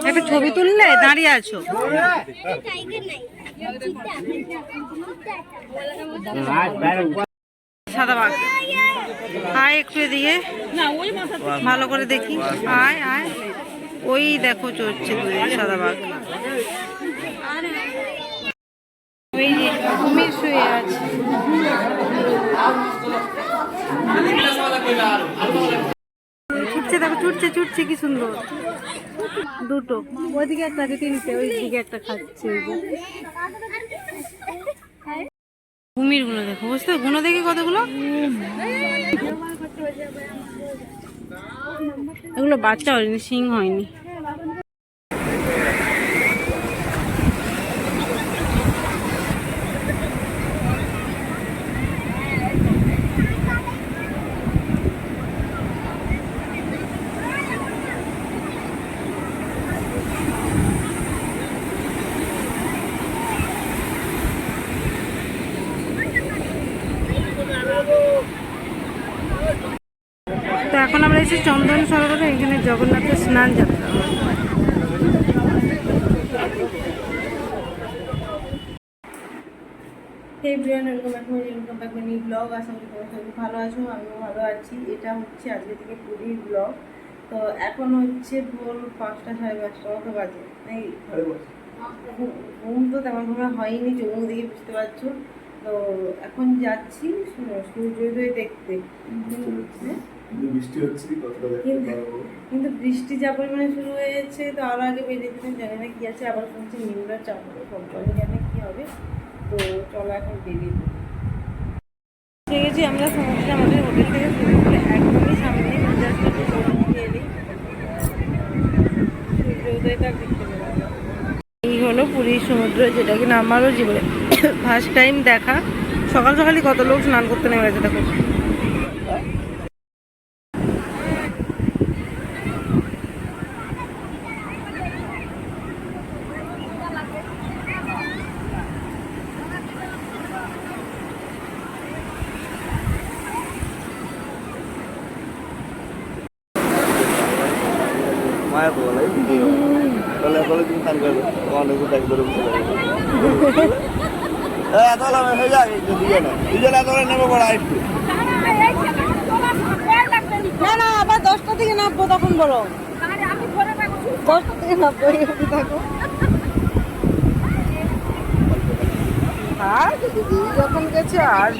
একটা ছবি তুললে দাঁড়িয়ে আছো। সাদা বাঘ আয় একটু এদিকে ভালো করে দেখি। আয় আয়, ওই দেখো চড়ছে দূরে সাদা বাঘ। ওই যে কুমির শুয়ে আছে। ছুটছে দেখো, ছুটছে ছুটছে, কি সুন্দর। দুটো, ওইদিকে একটা আছে, তিনটে, ওই দিকে একটা খাচ্ছে। কুমির গুলো দেখো, বুঝতে গুলো দেখি কতগুলো। এগুলো বাচ্চা হয়নি, সিং হয়নি। তো এখন আমরা এসেছি চন্দন সরোবরে, এখানে জগন্নাথের স্নান যাত্রা। ব্লগ, আশা করি তোমরা সবাই ভালো আছো, আমিও ভালো আছি। এটা হচ্ছে আজকে থেকে পুরীর ব্লগ। তো এখন হচ্ছে ভোর 5টা 5:30 মতো বাজে। ঘুম তো তেমন ভাবে হয়নি, চোখ দিকে বুঝতে পারছো। তো এখন যাচ্ছি সূর্যোদয় দেখতে। কিন্তু বৃষ্টি যা পরিমাণে শুরু হয়েছে, তো আরো আগে বেরিয়ে যেতেন, জানি না কি আছে। আবার শুনছি নিম্নচাপ চাপ হবে, সব জানে কি হবে। তো চলো এখন বেরিয়ে ঠিক আছে। আমরা সমুদ্রে আমাদের হোটেল থেকে সমুদ্রে একদমই সামনে, সূর্যোদয়টা দেখতে পেলাম। এই হলো পুরীর সমুদ্র, যেটা কিনা আমারও জীবনে ফার্স্ট টাইম দেখা। সকাল সকালই কত লোক স্নান করতে নেমে গেছে দেখো। মায়া তো বলে তাহলে বলে তুমি স্নান করবে অনেক একবারে এত হয়ে যায় দুজনে এত নেমে পড়া একটু না না, আবার 10টা থেকে নামবো, তখন বলো। 10টা থেকে নামবো, থাকো। আর দিদি যখন গেছে আর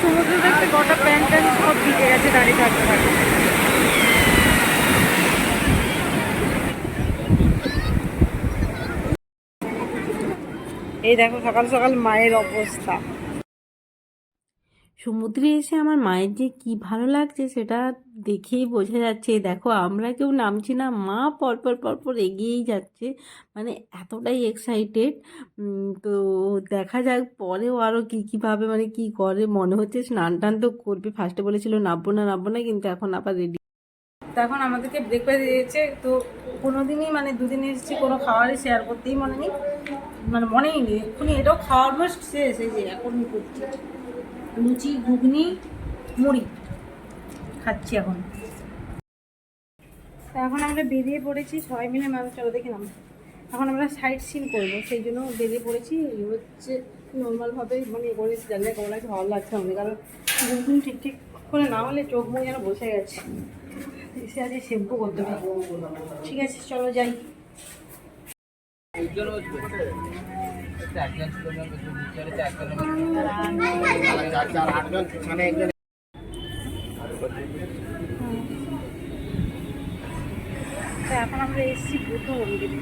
সমুদ্র দেখতে গোটা প্যান্ট ট্যান্ট সব ভিজে গেছে দাঁড়িয়ে থাকতে থাকে। এই দেখো সকাল সকাল মায়ের অবস্থা। সমুদ্রে এসে আমার মায়ের যে কি ভালো লাগছে সেটা দেখেই বোঝা যাচ্ছে। দেখো আমরা কেউ নামছি না, মা পরপর পরপর এগিয়েই যাচ্ছে, মানে এতটাই এক্সাইটেড। তো দেখা যাক পরেও আরও কীভাবে মানে কি করে। মনে হচ্ছে স্নান টান তো করবে, ফার্স্টে বলেছিল নামবো না, কিন্তু এখন আবার রেডি। তো এখন আমাদেরকে ব্রেকফাস্ট দিয়েছে। তো কোনোদিনই মানে দুদিন এসেছি, কোনো খাবারই শেয়ার করতেই মনেই নেই। এক্ষুনি এটাও খাওয়ার পর শেষ। এই যে এখনই করছি লুচি, ঘুগনি, মুড়ি খাচ্ছি এখন। তো এখন আমরা বেরিয়ে পড়েছি সবাই মিলে। চলো দেখে নাম, এখন আমরা সাইট সিন করবো, সেই জন্য বেরিয়ে পড়েছি। হচ্ছে নর্মালভাবে মানে করে জানলায় কেমন লাগছে, ভালো লাগছে আমাদের, কারণ ঘুম ঠিক ঠিক করে না হলে চোখ মুখ যেন বসে গেছে। এসে আজকে শ্যাম্পু করতে হবে। ঠিক আছে চলো যাই। এখন আমরা এসেছি বুদ্ধ মন্দিরে।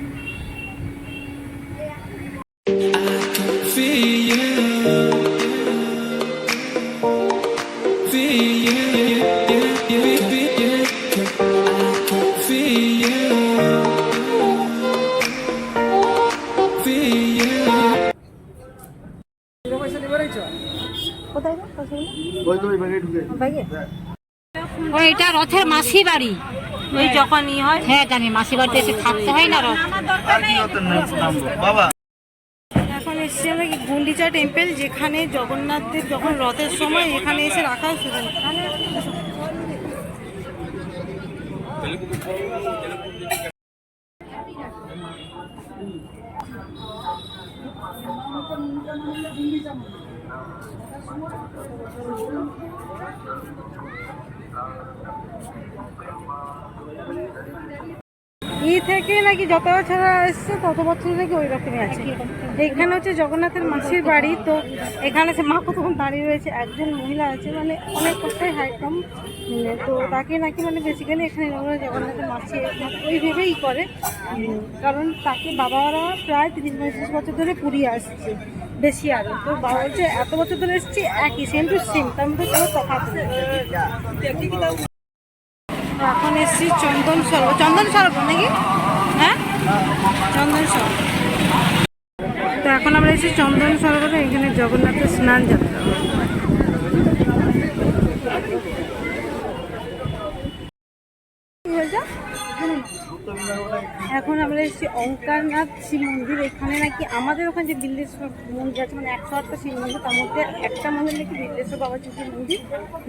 ওই তো ওই ভাগে ঢুকে ওইটা রথের মাসি বাড়ি। ওই যখন ই হয় হ্যাঁ জানি, মাসি বাড়িতে এসে থাকতে হয় না রথ। আর কি হতেন নামবো বাবা। এখন এসছি আমরা কি গুন্ডিচা টেম্পল, যেখানে জগন্নাথদের যখন রথের সময় এখানে এসে রাখা হয় সেখানে। থেকে নাকি যত বছর এসছে তত বছর নাকি ওই রকমই আছে। এইখানে হচ্ছে জগন্নাথের মাসির বাড়ি, তো এখানে সে মা কতক্ষণ দাঁড়িয়ে রয়েছে, একজন মহিলা আছে মানে অনেকটাই হাইকম, তো তাকে নাকি মানে বেসিক্যালি এখানে জগন্নাথের মাসি ওই ভেবেই করে, কারণ তাকে বাবারা প্রায় 30-35 বছর ধরে পুরী আসছে, বেশি আরও। তো বাবা বলছে এত বছর ধরে এসছি একই, সেম টু সেম, তার মধ্যে কোনো তফাৎ নেই। এখন এসছি চন্দন সরোবর নাকি, হ্যাঁ চন্দন সরোবর। তো এখন আমরা এসেছি চন্দন সরোবরে, এখানে জগন্নাথের স্নান যাত্রা। এখন আমরা এসেছি অঙ্কারনাথ শিব মন্দির। এখানে নাকি আমাদের ওখানে যে বিল্লেশ্বর মন্দির আছে, মানে 108টা শিব মন্দির, তার মধ্যে একটা মন্দির নাকি বিল্লেশ্বর বাবাজি শিব মন্দির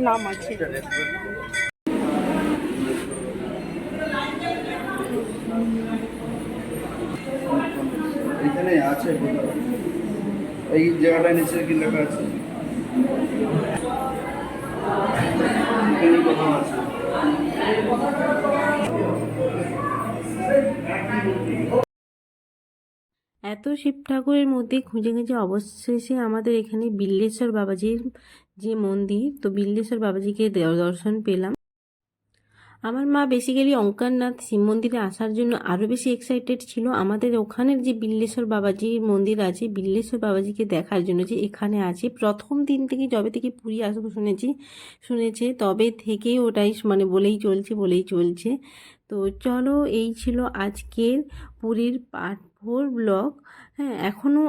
নাম আছে। এখানে আছে এই জায়গাটা নিচে কি লেখা আছে, এখানে কোথাও আছে। এত শিব ঠাকুরের মধ্যে খুঁজে খুঁজে অবশেষে আমাদের এখানে বিল্লেশ্বর বাবাজির যে মন্দির, তো বিল্লেশ্বর বাবাজিকে দর্শন পেলাম। আমার মা বেসিক্যালি অঙ্কারনাথ শিব মন্দিরে আসার জন্য আরও বেশি এক্সাইটেড ছিল আমাদের ওখানের যে বিল্লেশ্বর বাবাজির মন্দির আছে, বিল্লেশ্বর বাবাজিকে দেখার জন্য যে এখানে আছে। প্রথম দিন থেকে যবে থেকে পুরী আসবো শুনেছে তবে থেকেই ওটাই মানে বলেই চলছে। তো চলো, এই ছিল আজকের পুরীর পার্ট 4 ব্লগ। হ্যাঁ, এখনও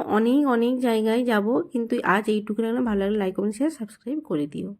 অনেক জায়গায় যাব, কিন্তু আজ এইটুকু রাখলাম। ভালো লাগলে লাইক কমেন্ট শেয়ার সাবস্ক্রাইব করে দিও।